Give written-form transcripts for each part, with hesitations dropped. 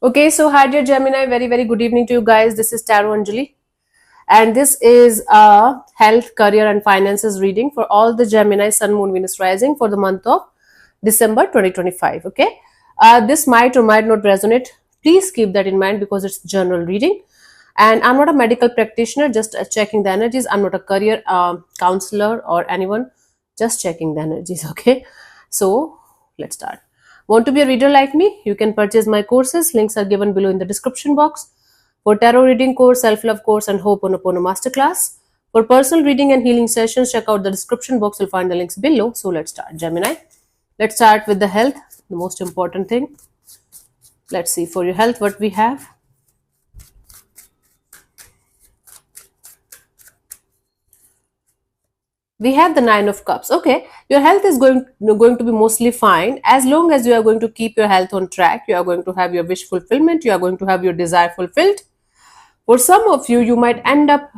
Okay, so hi dear Gemini, very good evening to you guys. This is Taro Anjali, and this is a health, career, and finances reading for all the Gemini, Sun, Moon, Venus rising for the month of December 2025. Okay, this might or might not resonate. Please keep that in mind because it's general reading, and I'm not a medical practitioner, just checking the energies. I'm not a career counselor or anyone, just checking the energies. Okay, so let's start. Want to be a reader like me? You can purchase my courses. Links are given below in the description box. For tarot reading course, self-love course, and Ho'oponopono masterclass. For personal reading and healing sessions, check out the description box. You'll find the links below. So let's start, Gemini. Let's start with the health, the most important thing. Let's see for your health what we have. We have the Nine of Cups. Okay, your health is going to be mostly fine as long as you are going to keep your health on track. You are going to have your wish fulfillment. You are going to have your desire fulfilled. For some of you, you might end up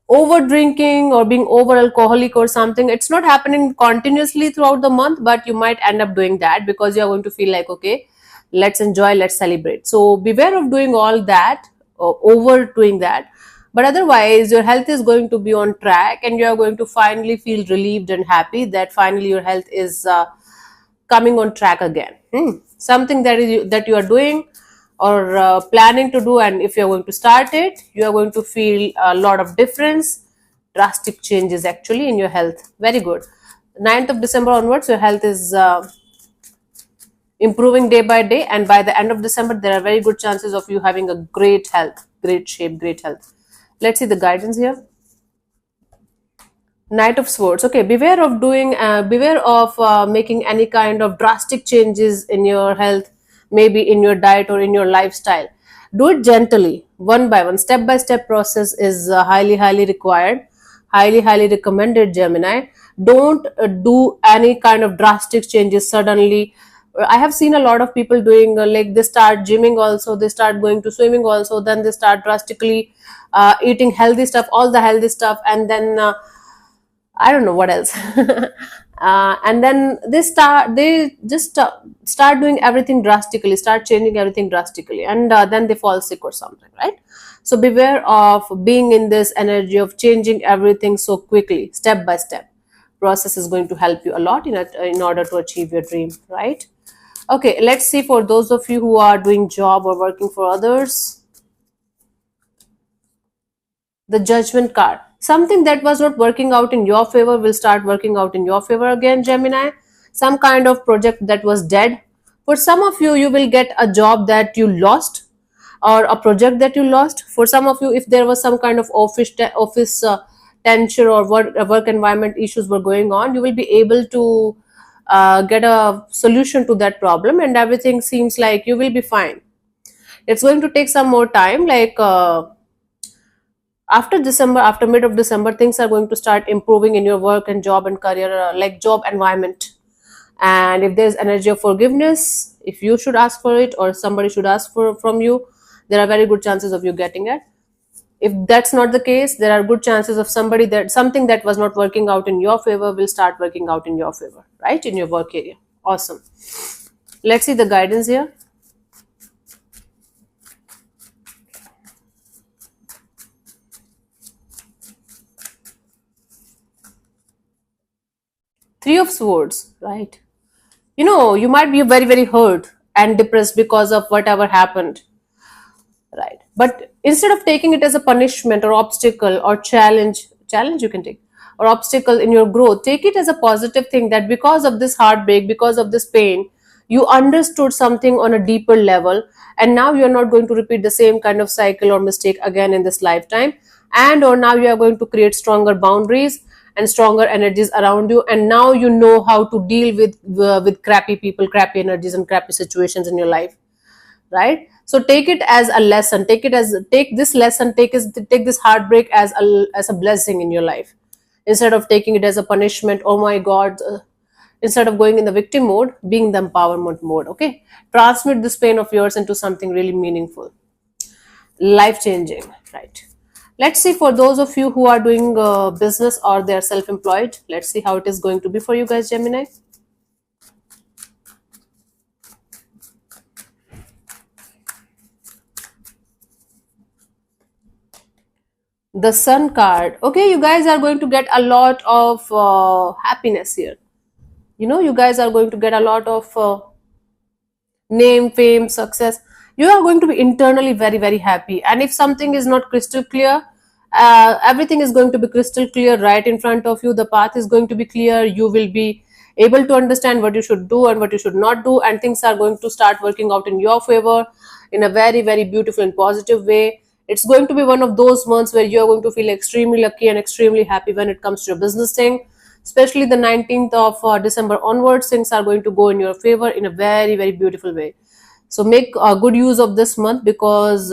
over drinking or being over alcoholic or something. It's not happening continuously throughout the month, but you might end up doing that because you are going to feel like, okay, let's enjoy, let's celebrate. So beware of doing all that or overdoing that. But otherwise, your health is going to be on track and you are going to finally feel relieved and happy that finally your health is coming on track again. Something that you are doing or planning to do, and if you're going to start it, you are going to feel a lot of difference, drastic changes actually in your health. Very good. 9th of December onwards, your health is improving day by day, and by the end of December, there are very good chances of you having a great health, great shape, great health. Let's see the guidance here. Knight of Swords. Okay, beware of making any kind of drastic changes in your health, maybe in your diet or in your lifestyle. Do it gently, one by one. Step by step process is highly required, highly recommended, Gemini. Don't do any kind of drastic changes suddenly. I have seen a lot of people doing like they start gymming also, they start going to swimming also, then they start drastically eating healthy stuff, all the healthy stuff, and then I don't know what else. And then they just start doing everything drastically, start changing everything drastically, and then they fall sick or something, right? So beware of being in this energy of changing everything so quickly, step by step. Process is going to help you a lot in order to achieve your dream, right? Okay, let's see for those of you who are doing job or working for others. The Judgment card. Something that was not working out in your favor will start working out in your favor again, Gemini. Some kind of project that was dead. For some of you, you will get a job that you lost or a project that you lost. For some of you, if there was some kind of office tension or work environment issues were going on, you will be able to get a solution to that problem, and everything seems like you will be fine. It's going to take some more time, like after December, after mid of December, things are going to start improving in your work and job and career, like job environment. And if there's energy of forgiveness, if you should ask for it or somebody should ask for from you, there are very good chances of you getting it. If that's not the case, there are good chances of something that was not working out in your favor will start working out in your favor, right? In your work area. Awesome. Let's see the guidance here. Three of Swords, right? You might be very hurt and depressed because of whatever happened, right? But instead of taking it as a punishment or obstacle or challenge you can take, or obstacle in your growth, take it as a positive thing that because of this heartbreak, because of this pain, you understood something on a deeper level, and now you are not going to repeat the same kind of cycle or mistake again in this lifetime, and or now you are going to create stronger boundaries and stronger energies around you, and now you know how to deal with crappy people, crappy energies, and crappy situations in your life, right? So take it as a lesson, take this lesson, take this heartbreak as a blessing in your life, instead of taking it as a punishment. Oh my god, instead of going in the victim mode, being the empowerment mode. Okay, transmit this pain of yours into something really meaningful, life changing, right? Let's see for those of you who are doing business or they're self-employed. Let's see how it is going to be for you guys, Gemini. The Sun card. Okay, you guys are going to get a lot of happiness here. You guys are going to get a lot of name, fame, success. You are going to be internally very, very happy. And if something is not crystal clear, everything is going to be crystal clear right in front of you. The path is going to be clear. You will be able to understand what you should do and what you should not do, and things are going to start working out in your favor in a very, very beautiful and positive way. It's going to be one of those months where you're going to feel extremely lucky and extremely happy when it comes to your business thing. Especially the 19th of December onwards, things are going to go in your favor in a very, very beautiful way. So make good use of this month, because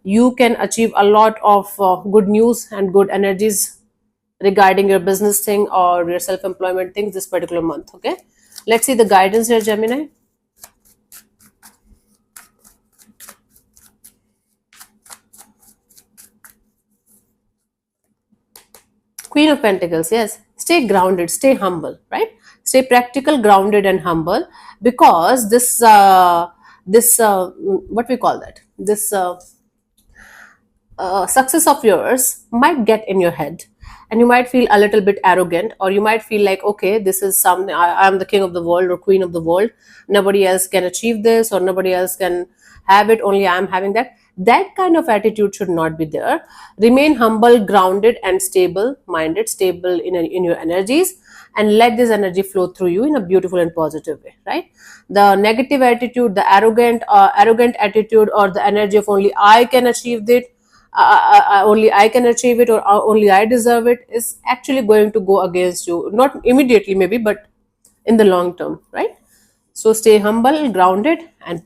you can achieve a lot of good news and good energies regarding your business thing or your self-employment things this particular month. Okay, let's see the guidance here, Gemini. Queen of Pentacles, yes. Stay grounded, stay humble, right? Stay practical, grounded, and humble, because this what we call that, this success of yours might get in your head, and you might feel a little bit arrogant, or you might feel like, okay, this is something, I'm the king of the world or queen of the world. Nobody else can achieve this, or nobody else can have it, only I'm having that. That kind of attitude should not be there. Remain humble, grounded, and stable minded, stable in your energies, and let this energy flow through you in a beautiful and positive way, right? The negative attitude, the arrogant attitude, or the energy of only I can achieve it, only I can achieve it, or only I deserve it, is actually going to go against you. Not immediately, maybe, but in the long term, right? So stay humble, grounded, and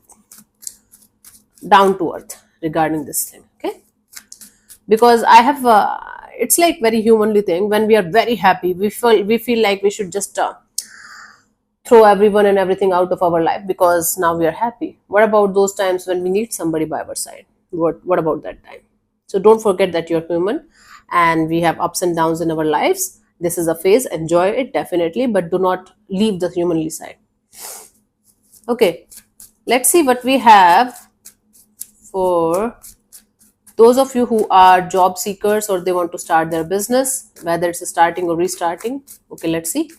down to earth regarding this thing. Okay, because I have. It's like very humanly thing. When we are very happy, we feel like we should just throw everyone and everything out of our life because now we are happy. What about those times when we need somebody by our side? What about that time? So don't forget that you're human, and we have ups and downs in our lives. This is a phase. Enjoy it definitely, but do not leave the humanly side. Okay, let's see what we have for those of you who are job seekers or they want to start their business, whether it's starting or restarting. Okay, let's see.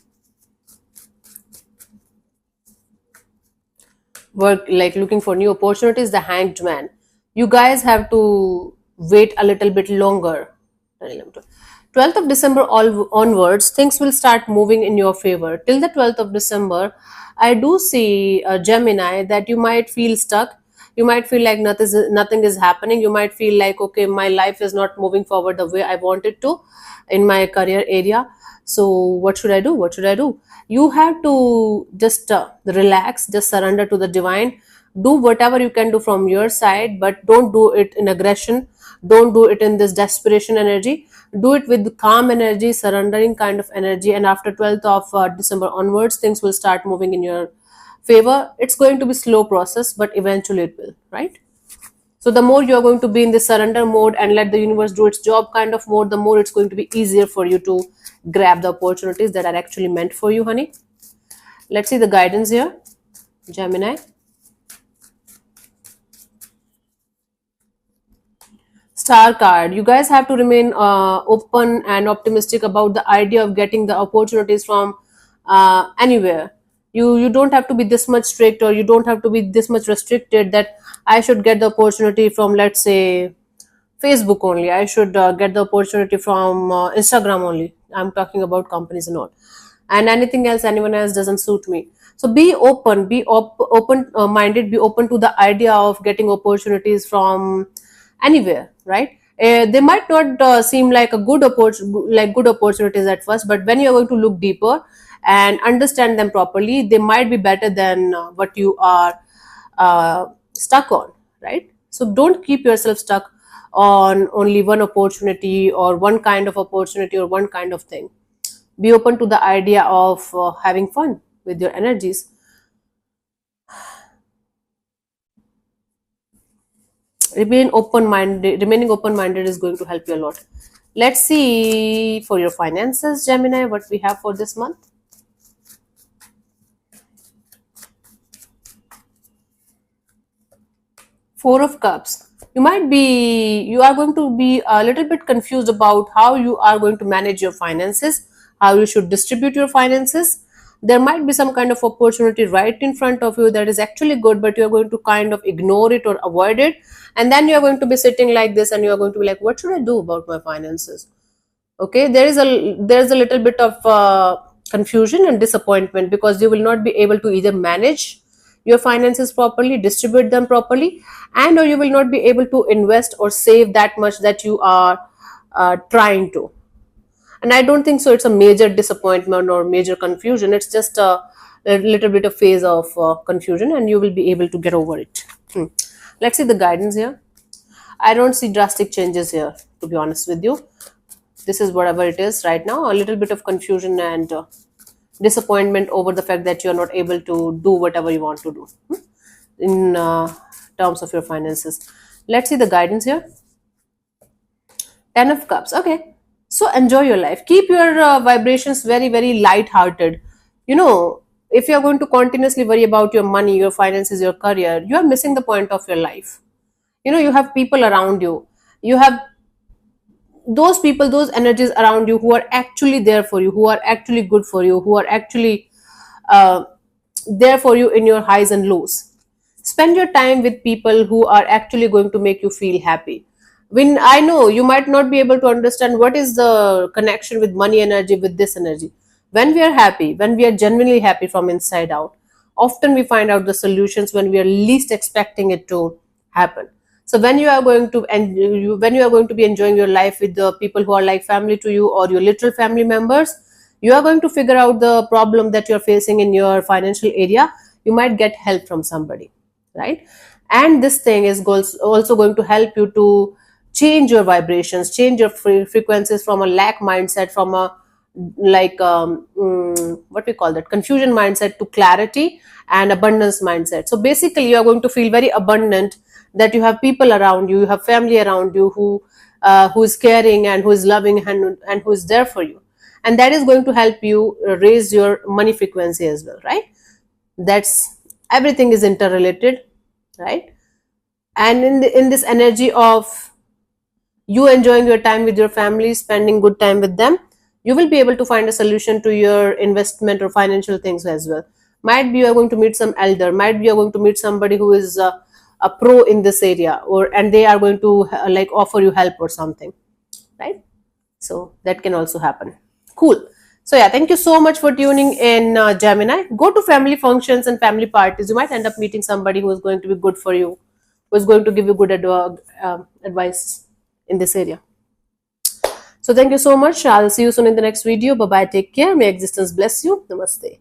Work, like looking for new opportunities, the Hanged Man. You guys have to wait a little bit longer. 12th of December onwards, things will start moving in your favor. Till the 12th of December, I do see, Gemini, that you might feel stuck. You might feel like nothing is happening. You might feel like, okay, my life is not moving forward the way I want it to in my career area. So what should I do? What should I do? You have to just relax, just surrender to the divine. Do whatever you can do from your side, but don't do it in aggression. Don't do it in this desperation energy. Do it with calm energy, surrendering kind of energy, and after 12th of December onwards, things will start moving in your favor. It's going to be slow process, but eventually it will, right? So the more you're going to be in the surrender mode and let the universe do its job kind of mode, the more it's going to be easier for you to grab the opportunities that are actually meant for you, honey. Let's see the guidance here, Gemini. Star card. You guys have to remain open and optimistic about the idea of getting the opportunities from anywhere. You don't have to be this much strict, or you don't have to be this much restricted that I should get the opportunity from, let's say, Facebook only. I should get the opportunity from Instagram only. I'm talking about companies and all, and anything else, anyone else doesn't suit me. So be open, be open minded, be open to the idea of getting opportunities from anywhere, right? They might not seem like a good opportunities at first, but when you're going to look deeper and understand them properly, they might be better than what you are stuck on, right? So don't keep yourself stuck on only one opportunity or one kind of opportunity or one kind of thing. Be open to the idea of having fun with your energies. Remaining open minded is going to help you a lot. Let's see for your finances, Gemini, what we have for this month. Four of Cups. You are going to be a little bit confused about how you are going to manage your finances, how you should distribute your finances. There might be some kind of opportunity right in front of you that is actually good, but you're going to kind of ignore it or avoid it. And then you're going to be sitting like this and you're going to be like, what should I do about my finances? Okay, there is a little bit of confusion and disappointment, because you will not be able to either manage your finances properly, distribute them properly, and or you will not be able to invest or save that much that you are trying to. And I don't think so it's a major disappointment or major confusion. It's just a little bit of phase of confusion, and you will be able to get over it. Let's see the guidance here. I don't see drastic changes here, to be honest with you. This is whatever it is right now, a little bit of confusion and disappointment over the fact that you're not able to do whatever you want to do in terms of your finances. Let's see the guidance here. 10 of cups. Okay, so enjoy your life, keep your vibrations very very light hearted. You know, if you're going to continuously worry about your money, your finances, your career, you are missing the point of your life. You know, you have people around you, you have those people, those energies around you who are actually there for you, who are actually good for you, who are actually uh, there for you in your highs and lows. Spend your time with people who are actually going to make you feel happy. When I know you might not be able to understand what is the connection with money energy, with this energy. When we are happy, when we are genuinely happy from inside out, often we find out the solutions when we are least expecting it to happen. So when you are going to, and when you are going to be enjoying your life with the people who are like family to you or your literal family members, you are going to figure out the problem that you're facing in your financial area. You might get help from somebody, right? And this thing is also going to help you to change your vibrations, change your frequencies from a lack mindset, from a like what we call that, confusion mindset, to clarity and abundance mindset. So basically you are going to feel very abundant, that you have people around you, you have family around you who is caring and who is loving and who is there for you, and that is going to help you raise your money frequency as well, right? That's, everything is interrelated, right? And in this energy of you enjoying your time with your family, spending good time with them, you will be able to find a solution to your investment or financial things as well. Might be you are going to meet some elder, might be you are going to meet somebody who is a pro in this area, or and they are going to like offer you help or something, right? So that can also happen. Cool. So yeah, thank you so much for tuning in, Gemini. Go to family functions and family parties. You might end up meeting somebody who is going to be good for you, who is going to give you good advice in this area. So thank you so much. I'll see you soon in the next video. Bye bye. Take care. May existence bless you. Namaste.